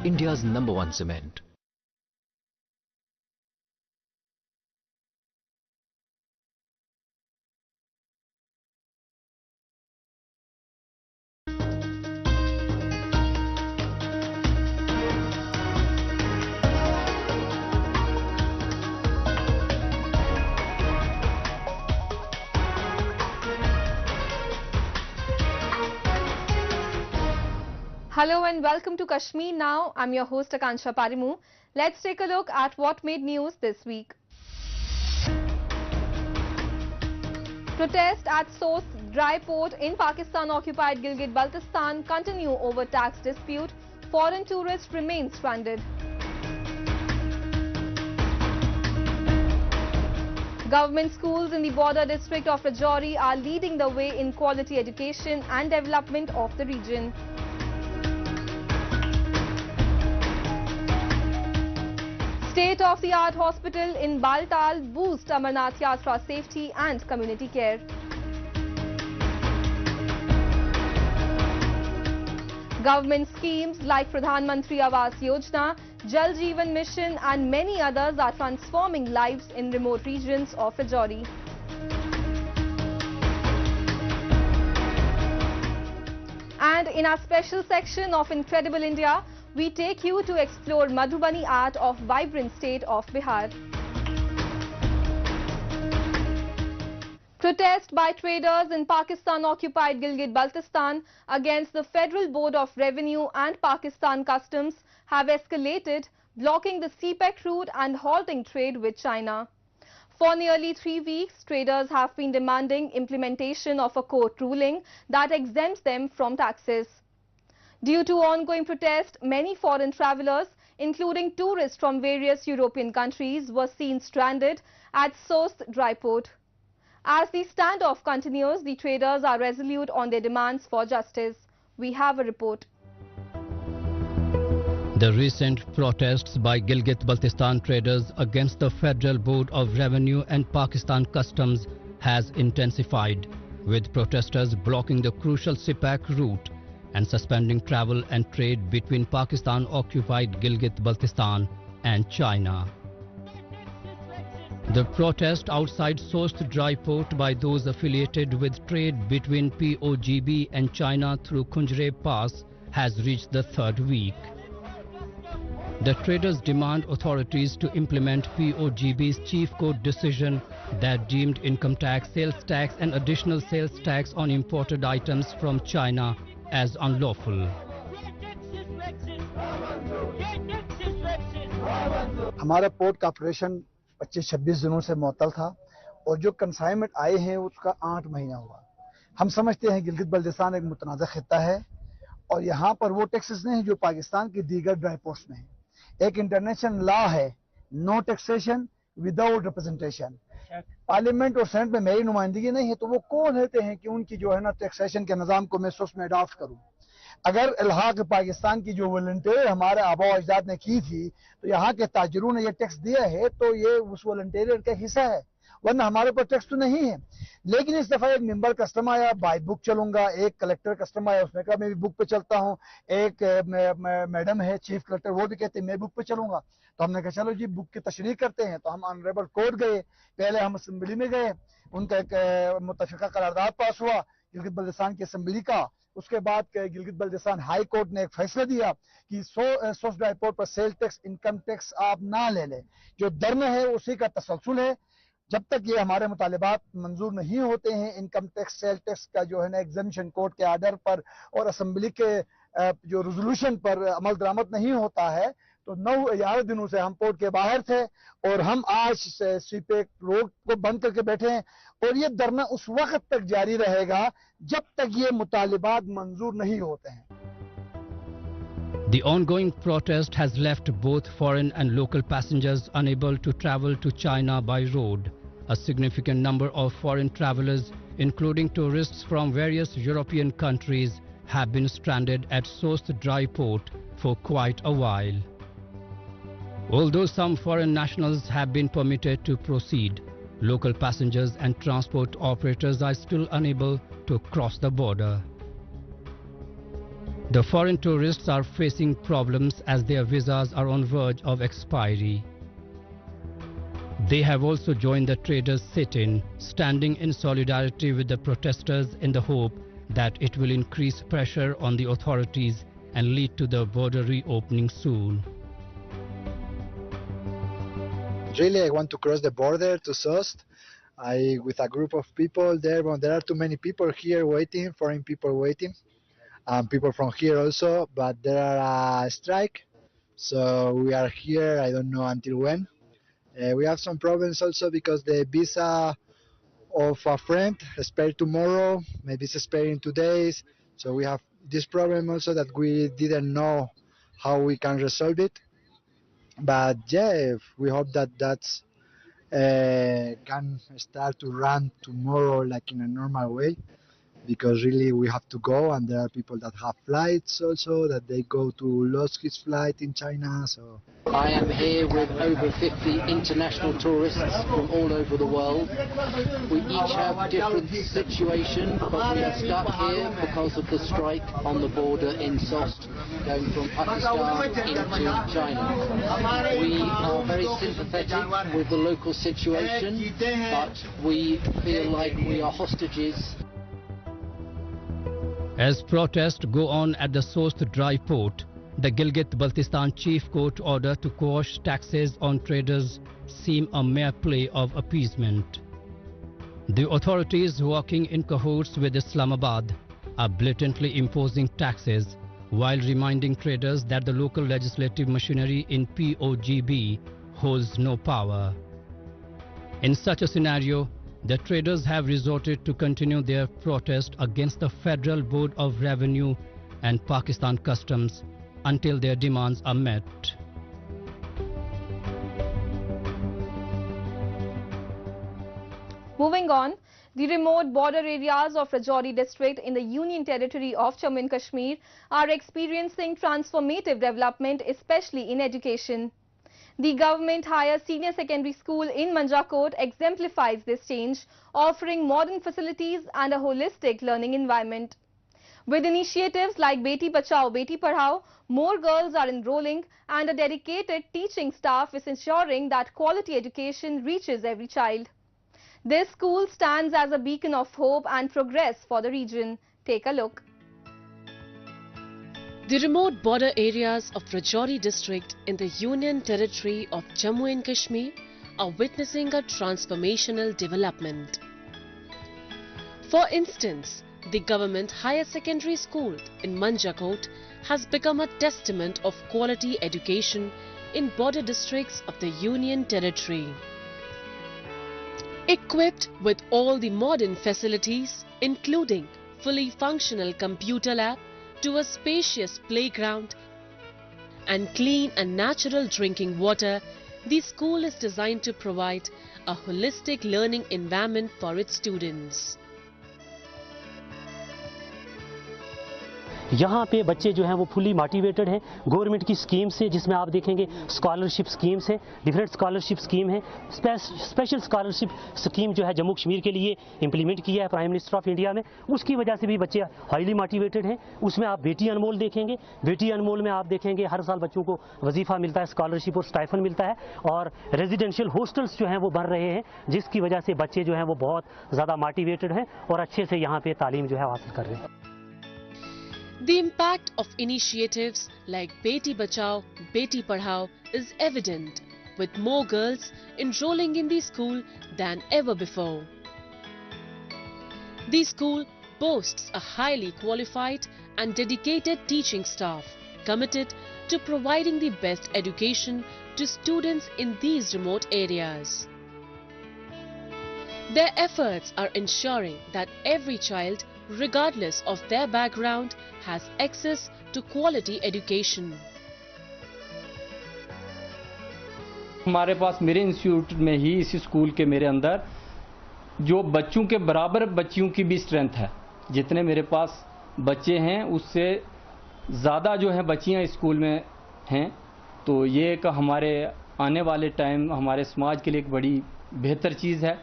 India's #1 cement. Hello and welcome to Kashmir Now. I'm your host Akansha Parimu. Let's take a look at what made news this week. Protests at Sost Dry Port in Pakistan-occupied Gilgit-Baltistan continue over tax dispute. Foreign tourists remain stranded. Government schools in the border district of Rajouri are leading the way in quality education and development of the region. State-of-the-art hospital in Baltal boosts Amarnath Yatra safety and community care. Government schemes like Pradhan Mantri Awas Yojana, Jal Jeevan Mission and many others are transforming lives in remote regions of Rajouri. And in our special section of Incredible India, we take you to explore Madhubani art of vibrant state of Bihar. Protest by traders in Pakistan-occupied Gilgit-Baltistan against the Federal Board of Revenue and Pakistan Customs have escalated, blocking the CPEC route and halting trade with China. For nearly 3 weeks, traders have been demanding implementation of a court ruling that exempts them from taxes. Due to ongoing protest, many foreign travelers, including tourists from various European countries, were seen stranded at Sost Dry Port. As the standoff continues, the traders are resolute on their demands for justice. We have a report. The recent protests by Gilgit-Baltistan traders against the Federal Board of Revenue and Pakistan Customs has intensified, with protesters blocking the crucial CPEC route and suspending travel and trade between Pakistan-occupied Gilgit-Baltistan and China. The protest outside Sost Dry Port by those affiliated with trade between POGB and China through Khunjre Pass has reached the 3rd week. The traders demand authorities to implement POGB's chief court decision that deemed income tax, sales tax and additional sales tax on imported items from China as unlawful. हमारा port का operation 25-26 दिनों से मुअत्तल था और जो consignment आए हैं उसका 8 महीना हुआ। हम समझते हैं गिलगित बल्तिस्तान एक मुतनाज़ खित्ता है और यहाँ पर वो टैक्सेस नहीं जो पाकिस्तान की दीगर ड्राई पोर्ट्स में है। एक इंटरनेशनल लॉ है, no taxation without representation. Parliament और सेनेट में मेरी नुमाइंदगी नहीं है तो वो कौन रहते हैं कि उनकी जो है ना टैक्सेशन के निज़ाम को मैं उसमें अडॉप्ट करूँ। अगर इल्हाक पाकिस्तान की जो वॉलंटियर हमारे आबा अजदाद ने की थी तो यहाँ के ताजरों ने ये टैक्स दिया है तो ये उस वॉलंटियर का हिस्सा है, वरना हमारे ऊपर टैक्स तो नहीं है। लेकिन इस दफा एक मेंबर कस्टम आया, बाय बुक चलूंगा, एक कलेक्टर कस्टम आया, उसने कहा मैं भी बुक पे चलता हूँ, एक मैडम है चीफ कलेक्टर वो भी कहते हैं मैं बुक पे चलूंगा। तो हमने कहा चलो जी बुक की तशरीह करते हैं। तो हम ऑनरेबल कोर्ट गए, पहले हम असम्बली में गए, उनका एक मुतफिका करारदाद पास हुआ गिलगित बल्तिस्तान की असम्बली का। उसके बाद गिलगित बल्तिस्तान हाई कोर्ट ने एक फैसला दिया कि सोस्ट ड्राई पोर्ट पर सेल टैक्स, इनकम टैक्स आप ना ले लें, जो दर है उसी का तसलसल है। जब तक ये हमारे मुतालिबात मंजूर नहीं होते हैं, इनकम टैक्स, सेल टैक्स का जो है ना एग्जम्पशन कोर्ट के आर्डर पर और असम्बली के जो रेजोल्यूशन पर अमल दरामद नहीं होता है, तो 9-11 दिनों से हम पोर्ट के बाहर थे और हम आज सीपेक रोड को बंद करके बैठे हैं और ये धरना उस वक्त तक जारी रहेगा जब तक ये मुतालिबात मंजूर नहीं होते हैं। The ongoing protest has left both foreign and local passengers unable to travel to China by road. A significant number of foreign travelers, including tourists from various European countries, have been stranded at Sost Dry Port for quite a while. Although some foreign nationals have been permitted to proceed, local passengers and transport operators are still unable to cross the border. The foreign tourists are facing problems as their visas are on verge of expiry. They have also joined the traders' sit-in, standing in solidarity with the protesters in the hope that it will increase pressure on the authorities and lead to the border reopening soon. Really, I want to cross the border to Sost. With a group of people there, but there are too many people here waiting, foreign people waiting, people from here also, but there are a strike, so we are here, I don't know until when. We have some problems also because the visa of a friend expired tomorrow, maybe it's expiring in 2 days, so we have this problem also that we didn't know how we can resolve it. But yeah, we hope that that's can start to run tomorrow like in a normal way, because really we have to go, and there are people that have flights also that they go to lost his flight in China. So I am here with over 50 international tourists from all over the world. We each have different situations, but we are stuck here because of the strike on the border in Sost, going from Pakistan into China. We are very sympathetic with the local situation, but we feel like we are hostages. As protests go on at the Sost dry port, the Gilgit-Baltistan Chief Court order to quash taxes on traders seem a mere play of appeasement. The authorities working in cahoots with Islamabad are blatantly imposing taxes while reminding traders that the local legislative machinery in POGB holds no power. In such a scenario, the traders have resorted to continue their protest against the Federal Board of Revenue and Pakistan Customs until their demands are met. Moving on, the remote border areas of Rajouri district in the Union Territory of Jammu and Kashmir are experiencing transformative development, especially in education. The government higher senior secondary school in Manjakot exemplifies this change, offering modern facilities and a holistic learning environment. With initiatives like Beti Bachao, Beti Padhao, more girls are enrolling and a dedicated teaching staff is ensuring that quality education reaches every child. This school stands as a beacon of hope and progress for the region. Take a look. The remote border areas of Rajouri district in the Union Territory of Jammu and Kashmir are witnessing a transformational development. For instance, the government higher secondary school in Manjakot has become a testament of quality education in border districts of the Union Territory. Equipped with all the modern facilities, including fully functional computer lab, to a spacious playground and clean and natural drinking water, the school is designed to provide a holistic learning environment for its students. यहाँ पे बच्चे जो हैं वो fully motivated हैं government की scheme से, जिसमें आप देखेंगे स्कॉलरशिप स्कीम्स है, डिफरेंट स्कॉलरशिप स्कीम है। स्पेशल स्कॉलरशिप स्कीम जो है जम्मू कश्मीर के लिए इम्प्लीमेंट किया है प्राइम मिनिस्टर ऑफ इंडिया ने, उसकी वजह से भी बच्चे हाईली मोटिवेटेड हैं। उसमें आप बेटी अनमोल देखेंगे, बेटी अनमोल में आप देखेंगे हर साल बच्चों को वजीफा मिलता है, स्कॉलरशिप और स्टाइफन मिलता है, और रेजिडेंशियल हॉस्टल्स जो हैं वो बन रहे हैं, जिसकी वजह से बच्चे जो हैं वो बहुत ज़्यादा मोटिवेटेड हैं और अच्छे से यहाँ पे तालीम जो है हासिल कर रहे हैं। The impact of initiatives like Beti Bachao, Beti Padhao is evident, with more girls enrolling in the school than ever before. The school boasts a highly qualified and dedicated teaching staff committed to providing the best education to students in these remote areas. Their efforts are ensuring that every child, regardless of their background, has access to quality education. हमारे पास मेरे institute में ही इसी school के मेरे अंदर जो बच्चों के बराबर बच्चियों की भी स्ट्रेंथ है। जितने मेरे पास बच्चे हैं उससे ज़्यादा जो है बच्चियां स्कूल में हैं, तो ये एक हमारे आने वाले टाइम हमारे समाज के लिए एक बड़ी बेहतर चीज़ है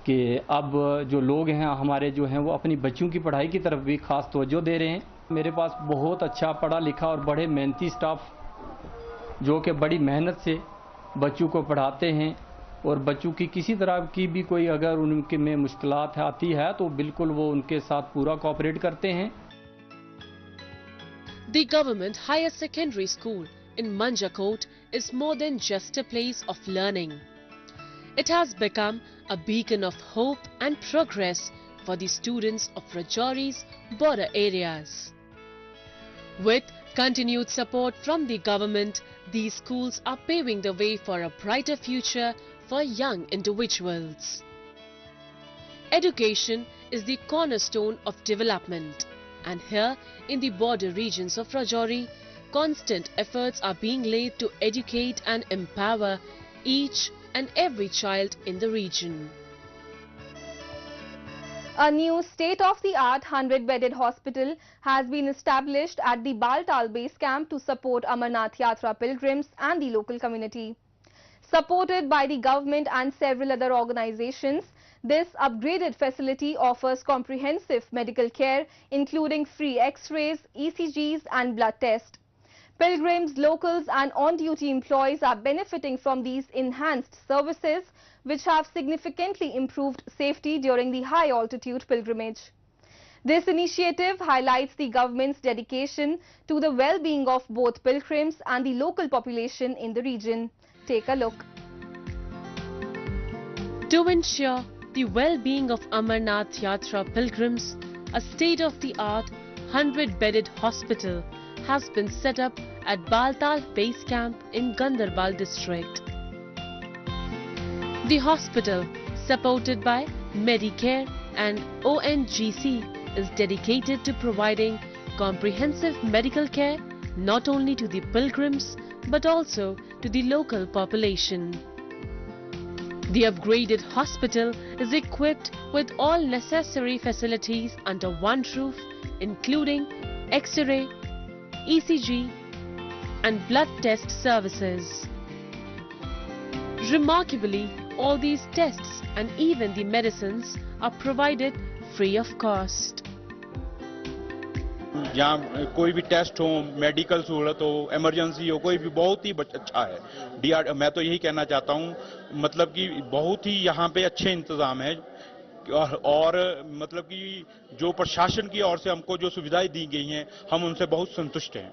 कि अब जो लोग हैं हमारे जो हैं वो अपनी बच्चियों की पढ़ाई की तरफ भी खास तवज्जो दे रहे हैं। मेरे पास बहुत अच्छा पढ़ा लिखा और बड़े मेहनती स्टाफ जो कि बड़ी मेहनत से बच्चों को पढ़ाते हैं और बच्चों की किसी तरह की भी कोई अगर उनके में मुश्किलात आती है तो बिल्कुल वो उनके साथ पूरा कोऑपरेट करते हैं। The government higher secondary school in Manjakot is more than just a place of learning. It has become a beacon of hope and progress for the students of Rajouri's border areas. With continued support from the government, these schools are paving the way for a brighter future for young individuals. Education is the cornerstone of development, and here in the border regions of Rajouri, constant efforts are being laid to educate and empower each and every child in the region. A new state-of-the-art 100-bedded hospital has been established at the Baltal base camp to support Amarnath Yatra pilgrims and the local community. Supported by the government and several other organizations, this upgraded facility offers comprehensive medical care including free X-rays, ECGs and blood tests. Pilgrims, locals and on-duty employees are benefiting from these enhanced services, which have significantly improved safety during the high-altitude pilgrimage. This initiative highlights the government's dedication to the well-being of both pilgrims and the local population in the region. Take a look. To ensure the well-being of Amarnath Yatra pilgrims, a state-of-the-art 100-bedded hospital has been set up at Baltal base camp in Gandarbal district. The hospital, supported by Medicare and ONGC, is dedicated to providing comprehensive medical care not only to the pilgrims but also to the local population. The upgraded hospital is equipped with all necessary facilities under one roof, including X-ray, ECG and blood test services. Remarkably, all these tests and even the medicines are provided free of cost. जहाँ कोई भी test हो, medical सहूलत हो, emergency हो, कोई भी बहुत ही अच्छा है। मैं तो यही कहना चाहता हूँ, मतलब कि बहुत ही यहाँ पे अच्छे इंतजाम है और मतलब कि जो प्रशासन की ओर से हमको जो सुविधाएं दी गई हैं, हम उनसे बहुत संतुष्ट हैं।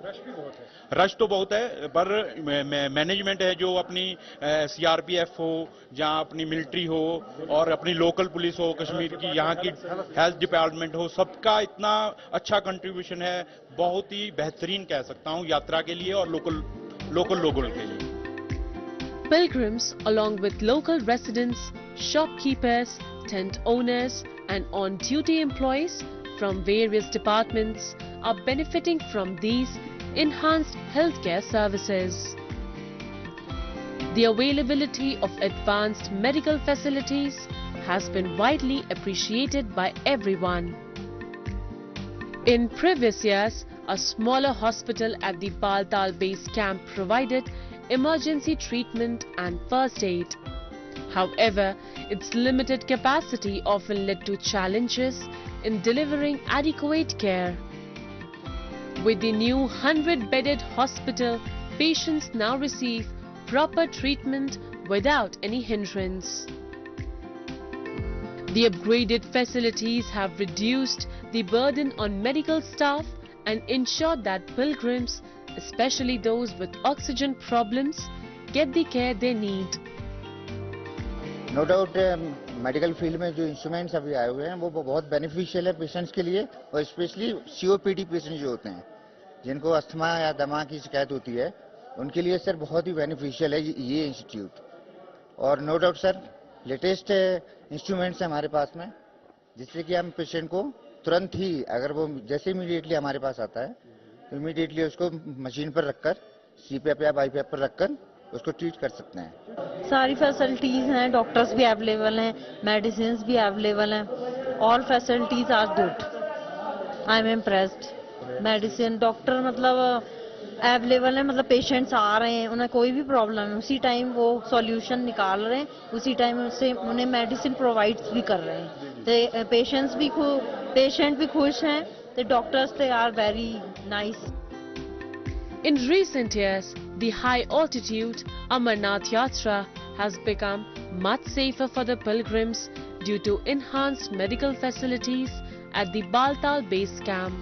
रश तो बहुत है, पर मैनेजमेंट है जो अपनी सीआरपीएफ हो, जहां अपनी मिलिट्री हो और अपनी लोकल पुलिस हो, कश्मीर की यहाँ की हेल्थ डिपार्टमेंट हो, सबका इतना अच्छा कंट्रीब्यूशन है, बहुत ही बेहतरीन कह सकता हूँ यात्रा के लिए और लोकल लोगों के लिए। Pilgrims, along with local residents, shopkeepers, tent owners and on-duty employees from various departments are benefiting from these enhanced healthcare services. The availability of advanced medical facilities has been widely appreciated by everyone. In previous years, a smaller hospital at the Baltal base camp provided emergency treatment and first aid. However, its limited capacity often led to challenges in delivering adequate care. With the new 100-bedded hospital, patients now receive proper treatment without any hindrance. The upgraded facilities have reduced the burden on medical staff and ensured that pilgrims, especially those with oxygen problems, get the care they need. No doubt medical field में जो instruments अभी आए हुए हैं वो बहुत beneficial है patients के लिए, और स्पेशली सीओपीडी पेशेंट जो होते हैं, जिनको अस्थमा या दमा की शिकायत होती है, उनके लिए सर बहुत ही बेनिफिशियल है ये इंस्टीट्यूट। और no doubt sir latest instruments हैं हमारे पास में, जिससे कि हम पेशेंट को तुरंत ही, अगर वो जैसे इमीडिएटली हमारे पास आता है तो इमीडिएटली उसको मशीन पर रखकर, सीपैप या बाईपैप पर रखकर उसको ट्रीट कर सकते हैं। सारी फैसिलिटीज हैं, डॉक्टर्स भी अवेलेबल हैं, मेडिसिन भी अवेलेबल हैं, all facilities are good. I am impressed. Medicine doctor मतलब अवेलेबल है, मतलब पेशेंट्स आ रहे हैं, उन्हें कोई भी प्रॉब्लम है उसी टाइम वो सॉल्यूशन निकाल रहे हैं, उसी टाइम उससे उन्हें मेडिसिन प्रोवाइड भी कर रहे हैं। तो पेशेंट भी खुश हैं, The doctors, they are very nice. In recent years, the high altitude Amarnath Yatra has become much safer for the pilgrims due to enhanced medical facilities at the Baltal base camp.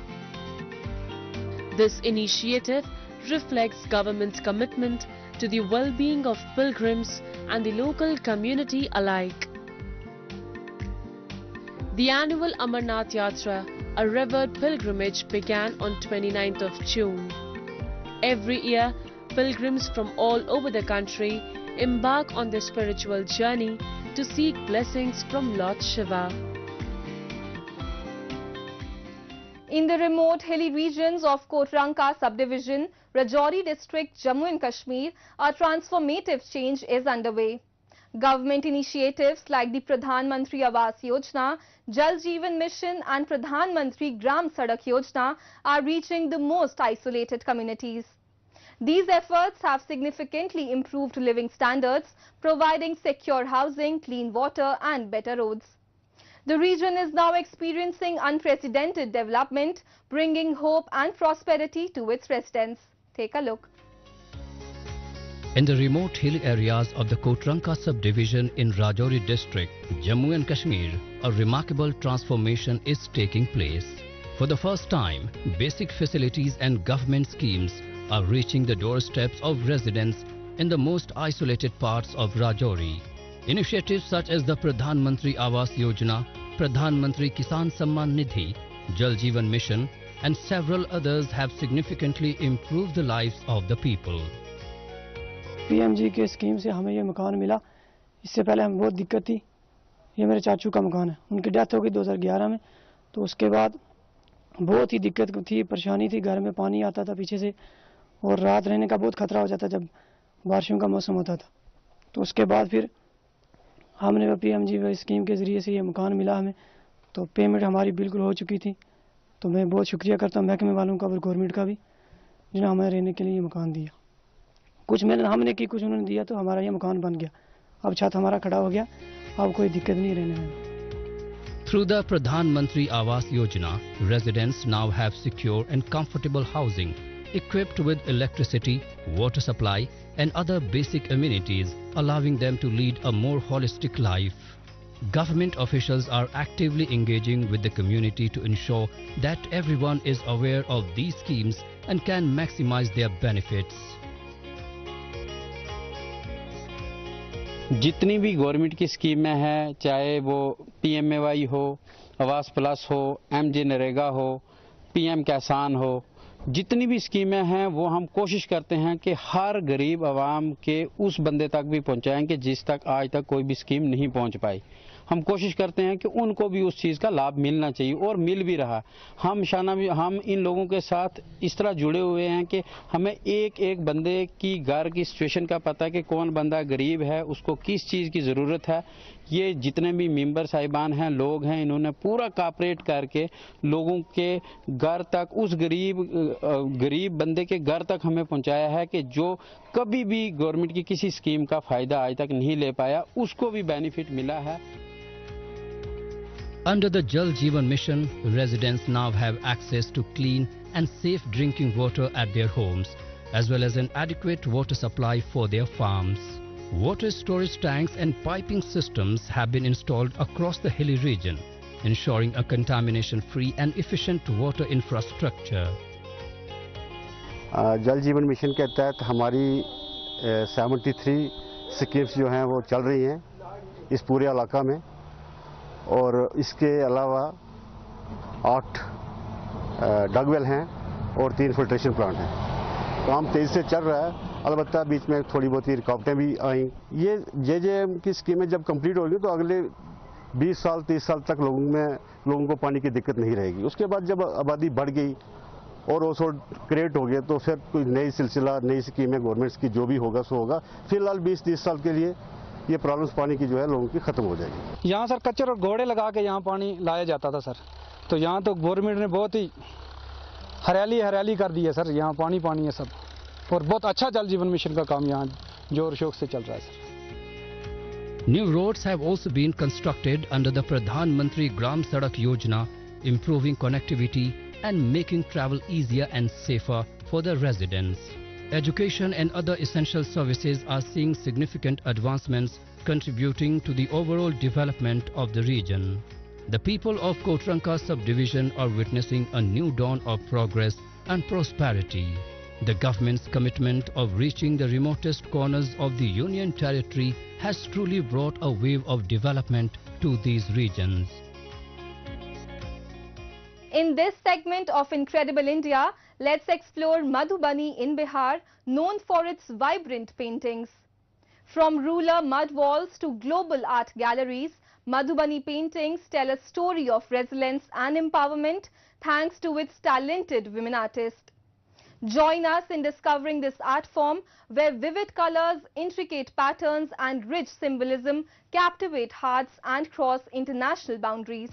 This initiative reflects government's commitment to the well-being of pilgrims and the local community alike. The annual Amarnath Yatra, a revered pilgrimage, began on 29th of June. Every year, pilgrims from all over the country embark on their spiritual journey to seek blessings from Lord Shiva. In the remote hilly regions of Kotranka subdivision, Rajouri district, Jammu and Kashmir, a transformative change is underway. Government initiatives like the Pradhan Mantri Awas Yojana, Jal Jeevan Mission and Pradhan Mantri Gram Sadak Yojana are reaching the most isolated communities. These efforts have significantly improved living standards, providing secure housing, clean water and better roads. The region is now experiencing unprecedented development, bringing hope and prosperity to its residents. Take a look. In the remote hill areas of the Kotranka subdivision in Rajouri district, Jammu and Kashmir, a remarkable transformation is taking place. For the first time, basic facilities and government schemes are reaching the doorsteps of residents in the most isolated parts of Rajouri. Initiatives such as the Pradhan Mantri Awas Yojana, Pradhan Mantri Kisan Samman Nidhi, Jal Jeevan Mission and several others have significantly improved the lives of the people. PMG के scheme से हमें ये मकान मिला। इससे पहले हमें बहुत दिक्कत थी। ये मेरे चाचू का मकान है, उनकी डेथ हो गई 2011 में। तो उसके बाद बहुत ही दिक्कत थी, परेशानी थी। घर में पानी आता था पीछे से और रात रहने का बहुत खतरा हो जाता जब बारिशों का मौसम होता था। तो उसके बाद फिर हमने पीएमजी स्कीम के ज़रिए से ये मकान मिला हमें। तो पेमेंट हमारी बिल्कुल हो चुकी थी। तो मैं बहुत शुक्रिया करता हूँ महकमे वालों का और गवर्नमेंट का भी, जिन्होंने हमें रहने के लिए ये मकान दिया। कुछ मेहनत हमने की, कुछ उन्होंने दिया, तो हमारा ये मकान बन गया। अब छत हमारा खड़ा हो गया, अब कोई दिक्कत नहीं रहने में। Through the Pradhan Mantri Awas Yojana, residents now have secure and comfortable housing, equipped with electricity, water supply and other basic amenities, allowing them to lead a more holistic life. Government officials are actively engaging with the community to ensure that everyone is aware of these schemes and can maximize their benefits. जितनी भी government की स्कीमें हैं, चाहे वो PMAY हो, आवास plus हो, एमजे नरेगा हो, पीएम किसान हो, जितनी भी स्कीमें हैं वो हम कोशिश करते हैं कि हर गरीब आवाम के उस बंदे तक भी पहुंचाएं कि जिस तक आज तक कोई भी स्कीम नहीं पहुंच पाई। हम कोशिश करते हैं कि उनको भी उस चीज़ का लाभ मिलना चाहिए और मिल भी रहा। हम इन लोगों के साथ इस तरह जुड़े हुए हैं कि हमें एक एक बंदे की घर की सिचुएशन का पता है कि कौन बंदा गरीब है, उसको किस चीज़ की ज़रूरत है। ये जितने भी मेंबर साहिबान हैं, लोग हैं, इन्होंने पूरा कॉपरेट करके लोगों के घर तक, उस गरीब बंदे के घर तक हमें पहुंचाया है कि जो कभी भी गवर्नमेंट की किसी स्कीम का फ़ायदा आज तक नहीं ले पाया, उसको भी बेनिफिट मिला है। Under the Jal Jeevan Mission, residents now have access to clean and safe drinking water at their homes, as well as an adequate water supply for their farms. Water storage tanks and piping systems have been installed across the hilly region, ensuring a contamination-free and efficient water infrastructure. जल जीवन mission के तहत हमारी 73 schemes जो हैं वो चल रही हैं इस पूरे इलाका में, और इसके अलावा 8 डगवेल हैं और 3 फिल्ट्रेशन प्लांट हैं। काम तेज़ी से चल रहा है, अलबत्ता बीच में थोड़ी बहुत ही रुकावटें भी आई। ये जेजेएम की स्कीमें जब कंप्लीट होगी तो अगले 20 साल 30 साल तक लोगों को पानी की दिक्कत नहीं रहेगी। उसके बाद जब आबादी बढ़ गई और ओसो क्रिएट हो गया तो फिर कोई नई सिलसिला, नई स्कीमें गवर्नमेंट्स की जो भी होगा सो होगा। फिलहाल 20-30 साल के लिए ये प्रॉब्लम्स पानी की जो है लोगों की खत्म हो जाएगी। यहाँ सर कच्चर और घोड़े लगा के यहाँ पानी लाया जाता था सर, तो यहाँ तो गवर्नमेंट ने बहुत ही हरियाली कर दी है सर। यहाँ पानी है सब, और बहुत अच्छा जल जीवन मिशन का काम यहाँ जोर शोर से चल रहा है sir. New roads have also been constructed under the Pradhan Mantri Gram Sadak Yojana, improving connectivity and making travel easier and safer for the residents. Education and other essential services are seeing significant advancements, contributing to the overall development of the region. The people of Kotranka subdivision are witnessing a new dawn of progress and prosperity. The government's commitment of reaching the remotest corners of the Union Territory has truly brought a wave of development to these regions. In this segment of Incredible India, let's explore Madhubani in Bihar, known for its vibrant paintings. From rural mud walls to global art galleries, Madhubani paintings tell a story of resilience and empowerment thanks to its talented women artists. Join us in discovering this art form where vivid colors, intricate patterns and rich symbolism captivate hearts and cross international boundaries.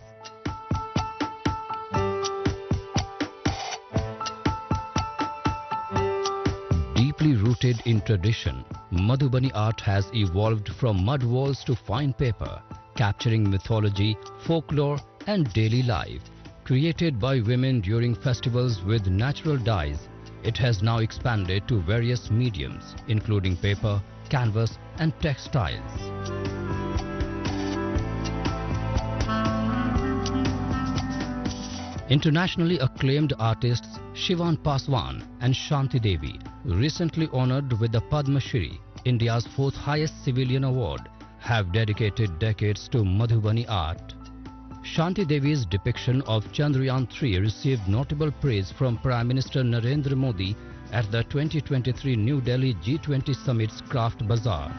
Deeply rooted in tradition, Madhubani art has evolved from mud walls to fine paper, capturing mythology, folklore and daily life. Created by women during festivals with natural dyes, it has now expanded to various mediums, including paper, canvas and textiles. Internationally acclaimed artists Shivan Paswan and Shanti Devi, recently honored with the Padma Shri, India's fourth highest civilian award, have dedicated decades to Madhubani art. Shanti Devi's depiction of Chandrayaan-3 received notable praise from Prime Minister Narendra Modi at the 2023 New Delhi G20 Summit's Craft Bazaar.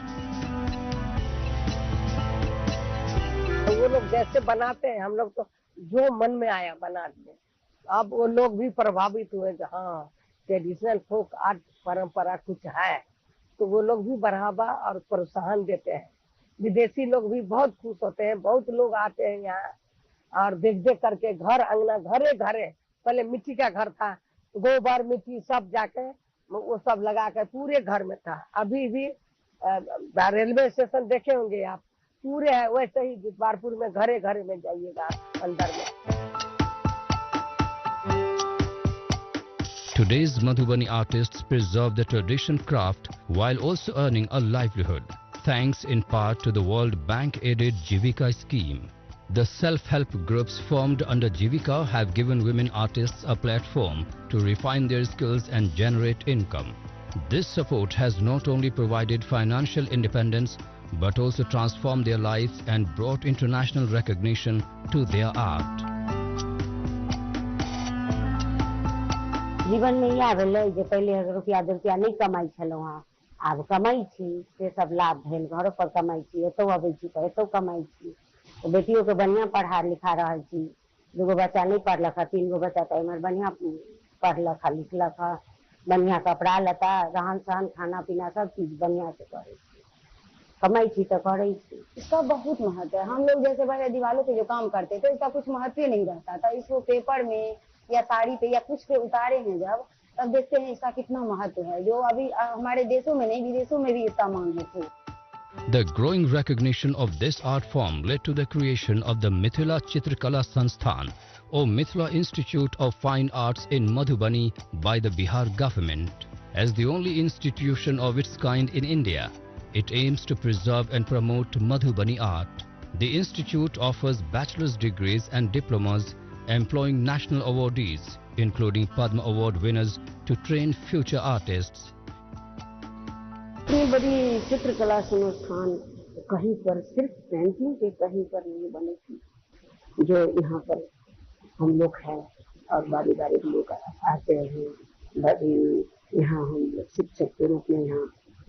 वो लोग जैसे बनाते हैं, हम लोग तो जो मन में आया बनाते हैं। अब वो लोग भी प्रभावित हुए कि हाँ, ट्रेडिशनल फोक आर्ट परंपरा कुछ है, तो वो लोग भी बढ़ावा और प्रोत्साहन देते हैं। विदेशी लोग भी बहुत खुश होते हैं, बहुत लोग आते हैं यहाँ और देख करके घर अंगना घरे घरे, पहले मिट्टी का घर था, गोबर मिट्टी सब जाके वो सब लगा कर पूरे घर में था। अभी भी रेलवे स्टेशन देखे होंगे आप, पूरे है वैसे ही जितवारपुर में घरे घरे में जाइएगा अंदर में। Today's Madhubani artists preserve the tradition craft while also earning a livelihood, thanks in part to the World Bank-aided Jivika scheme. The self-help groups formed under Jivika have given women artists a platform to refine their skills and generate income. This support has not only provided financial independence but also transformed their lives and brought international recognition to their art. जीवन में यह भेलै जे पहले रुपया 2 रुपया नहीं कमाई छलहुँ हँ, आब कमाई छी, से सब लाभ भेल। घरों पर कमाई छी, एतौ अबै छी तऽ एतौ कमाई छी। तो बेटियों के बढ़िया पढ़ा लिखा रहल छी। 2 गो बच्चा नहीं पढ़लक है, 3 गो बच्चा तो इमहर बढ़िया पढ़लक है, लिखलक है, बढ़िया कपड़ा लता, रहन सहन, खाना पीना सब चीज बढ़िया से करे छी। कमाई छी तो करे छी। इसका बहुत महत्व है। हम लोग जैसे पहले दीवारों पे जो काम करते थे, इसका कुछ महत्व ही नहीं रहता था। इसको पेपर में या साड़ी पे या कुछ पे उतारे हैं जब, तब देखते हैं इसका कितना महत्व है, जो अभी हमारे देशों में नहीं, विदेशों में भी इसका मांग है। The growing recognition of this art form led to the creation of the Mithila Chitrakala Sansthan, or Mithila Institute of Fine Arts in Madhubani by the Bihar government. As the only institution of its kind in India, it aims to preserve and promote Madhubani art. The institute offers bachelor's degrees and diplomas, employing national awardees, including Padma Award winners, to train future artists. इतनी बड़ी चित्रकला संस्थान कहीं पर सिर्फ painting के कहीं पर नहीं बनी थी, जो यहाँ पर हम लोग हैं और बारी बारी लोग आते हैं। यहाँ हम शिक्षक के रूप में यहाँ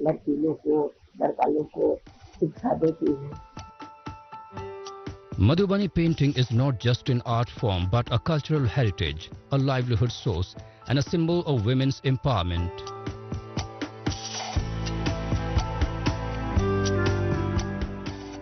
लड़की लोग को, लड़का लोग को शिक्षा देती हैं। Madhubani painting is not just an art form but a cultural heritage, a livelihood source and a symbol of women's empowerment.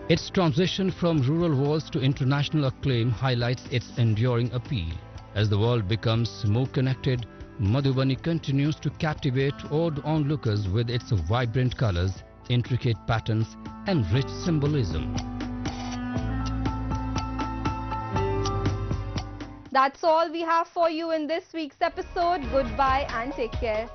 Its transition from rural walls to international acclaim highlights its enduring appeal. As the world becomes more connected, Madhubani continues to captivate awed onlookers with its vibrant colors, intricate patterns and rich symbolism. That's all we have for you in this week's episode. Goodbye and take care.